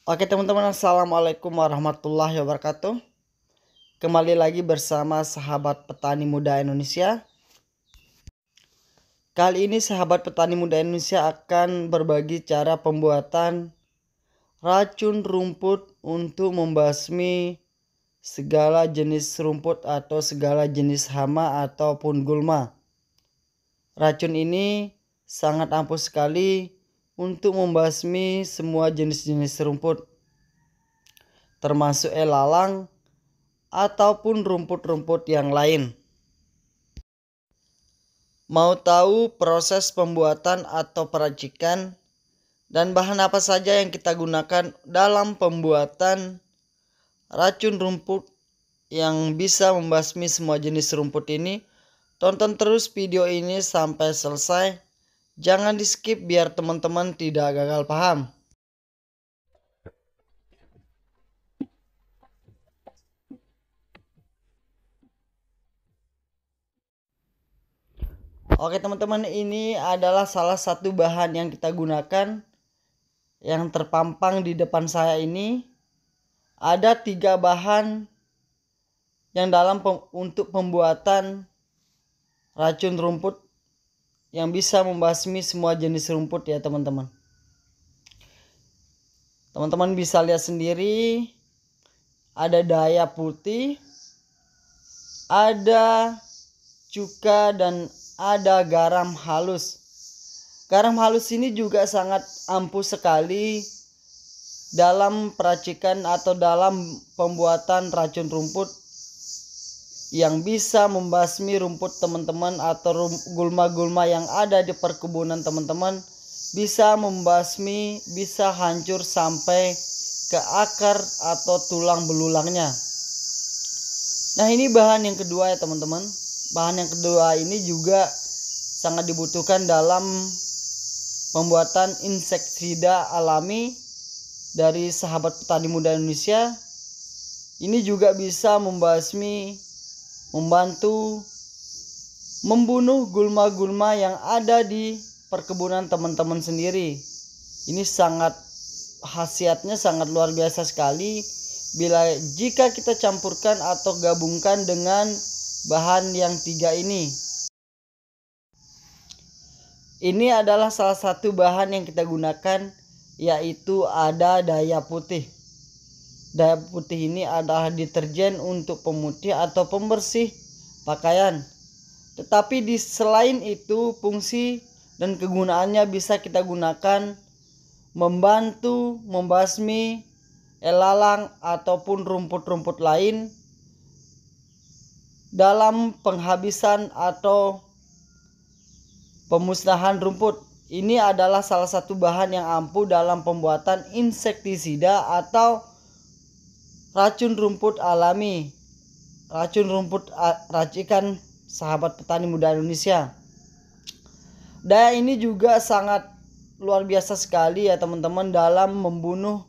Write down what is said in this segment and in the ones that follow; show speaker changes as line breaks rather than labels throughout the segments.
Oke teman-teman, assalamualaikum warahmatullahi wabarakatuh. Kembali lagi bersama sahabat petani muda Indonesia. Kali ini sahabat petani muda Indonesia akan berbagi cara pembuatan racun rumput untuk membasmi segala jenis rumput atau segala jenis hama ataupun gulma. Racun ini sangat ampuh sekali untuk membasmi semua jenis-jenis rumput, termasuk elalang ataupun rumput-rumput yang lain. Mau tahu proses pembuatan atau peracikan dan bahan apa saja yang kita gunakan dalam pembuatan racun rumput yang bisa membasmi semua jenis rumput ini? Tonton terus video ini sampai selesai. Jangan di skip biar teman-teman tidak gagal paham. Oke teman-teman, ini adalah salah satu bahan yang kita gunakan yang terpampang di depan saya ini. Ada 3 bahan yang untuk pembuatan racun rumput yang bisa membasmi semua jenis rumput ya teman-teman. Teman-teman bisa lihat sendiri, ada daya putih, ada cuka, dan ada garam halus. Garam halus ini juga sangat ampuh sekali dalam peracikan atau dalam pembuatan racun rumput yang bisa membasmi rumput teman-teman atau gulma-gulma yang ada di perkebunan teman-teman. Bisa membasmi, bisa hancur sampai ke akar atau tulang belulangnya. Nah, ini bahan yang kedua ya teman-teman. Bahan yang kedua ini juga sangat dibutuhkan dalam pembuatan insektisida alami dari sahabat petani muda Indonesia. Ini juga bisa membasmi, membantu membunuh gulma-gulma yang ada di perkebunan teman-teman sendiri. Ini khasiatnya sangat luar biasa sekali jika kita campurkan atau gabungkan dengan bahan yang 3 ini. Ini adalah salah satu bahan yang kita gunakan, yaitu ada daya putih. Daya putih ini adalah deterjen untuk pemutih atau pembersih pakaian. Tetapi selain itu, fungsi dan kegunaannya bisa kita gunakan membantu membasmi elalang ataupun rumput-rumput lain dalam penghabisan atau pemusnahan rumput. Ini adalah salah satu bahan yang ampuh dalam pembuatan insektisida atau racun rumput alami, racun rumput racikan sahabat petani muda Indonesia. Daya ini juga sangat luar biasa sekali ya teman-teman dalam membunuh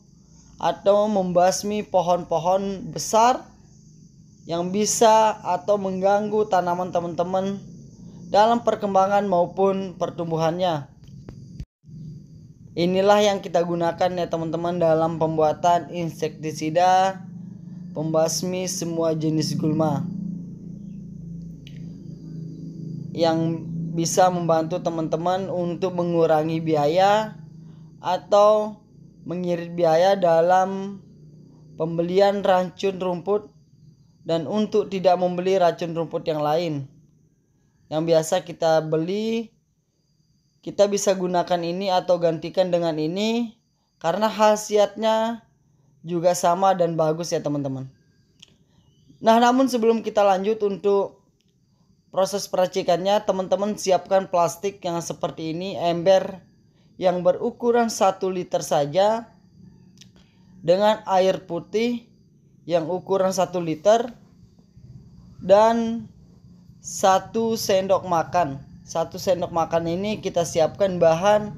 atau membasmi pohon-pohon besar yang bisa atau mengganggu tanaman teman-teman dalam perkembangan maupun pertumbuhannya. Inilah yang kita gunakan ya teman-teman dalam pembuatan insektisida pembasmi semua jenis gulma, yang bisa membantu teman-teman untuk mengurangi biaya atau mengirit biaya dalam pembelian racun rumput dan untuk tidak membeli racun rumput yang lain yang biasa kita beli. Kita bisa gunakan ini atau gantikan dengan ini karena khasiatnya juga sama dan bagus ya teman-teman. Nah, namun sebelum kita lanjut untuk proses peracikannya, teman-teman siapkan plastik yang seperti ini, ember yang berukuran 1 liter saja dengan air putih yang ukuran 1 liter dan 1 sendok makan. 1 sendok makan ini kita siapkan bahan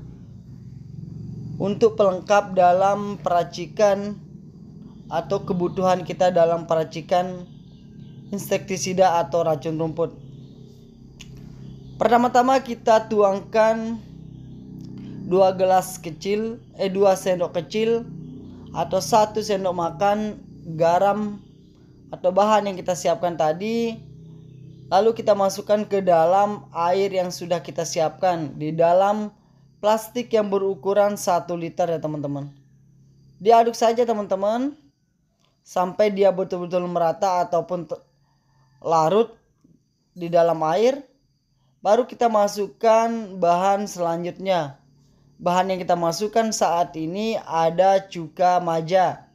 untuk pelengkap dalam peracikan atau kebutuhan kita dalam peracikan insektisida atau racun rumput. Pertama-tama kita tuangkan 2 sendok kecil atau 1 sendok makan garam atau bahan yang kita siapkan tadi. Lalu kita masukkan ke dalam air yang sudah kita siapkan di dalam plastik yang berukuran 1 liter ya teman-teman. Diaduk saja teman-teman sampai dia betul-betul merata ataupun larut di dalam air. Baru kita masukkan bahan selanjutnya. Bahan yang kita masukkan saat ini ada cuka maja.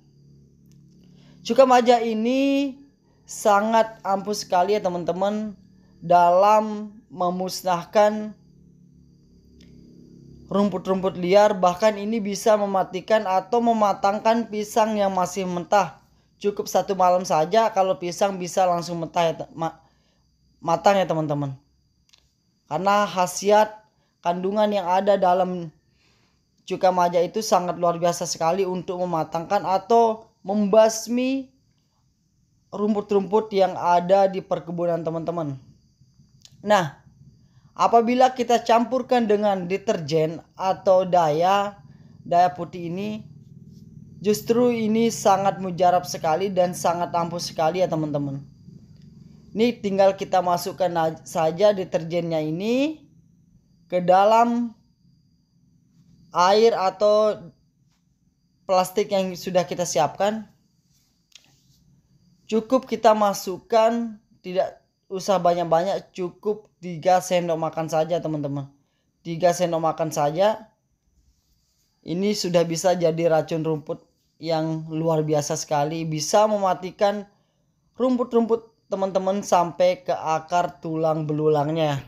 Cuka maja ini sangat ampuh sekali ya teman-teman dalam memusnahkan rumput-rumput liar. Bahkan ini bisa mematikan atau mematangkan pisang yang masih mentah. Cukup 1 malam saja kalau pisang bisa langsung mentah ya, matang ya teman-teman. Karena khasiat kandungan yang ada dalam cuka maja itu sangat luar biasa sekali untuk mematangkan atau membasmi rumput-rumput yang ada di perkebunan teman-teman. Nah, apabila kita campurkan dengan deterjen atau daya putih ini, justru ini sangat mujarab sekali dan sangat ampuh sekali ya teman-teman. Ini tinggal kita masukkan saja deterjennya ini ke dalam air atau plastik yang sudah kita siapkan. Cukup kita masukkan, tidak usah banyak-banyak, cukup 3 sendok makan saja teman-teman. 3 sendok makan saja. Ini sudah bisa jadi racun rumput yang luar biasa sekali. Bisa mematikan rumput-rumput teman-teman sampai ke akar tulang belulangnya.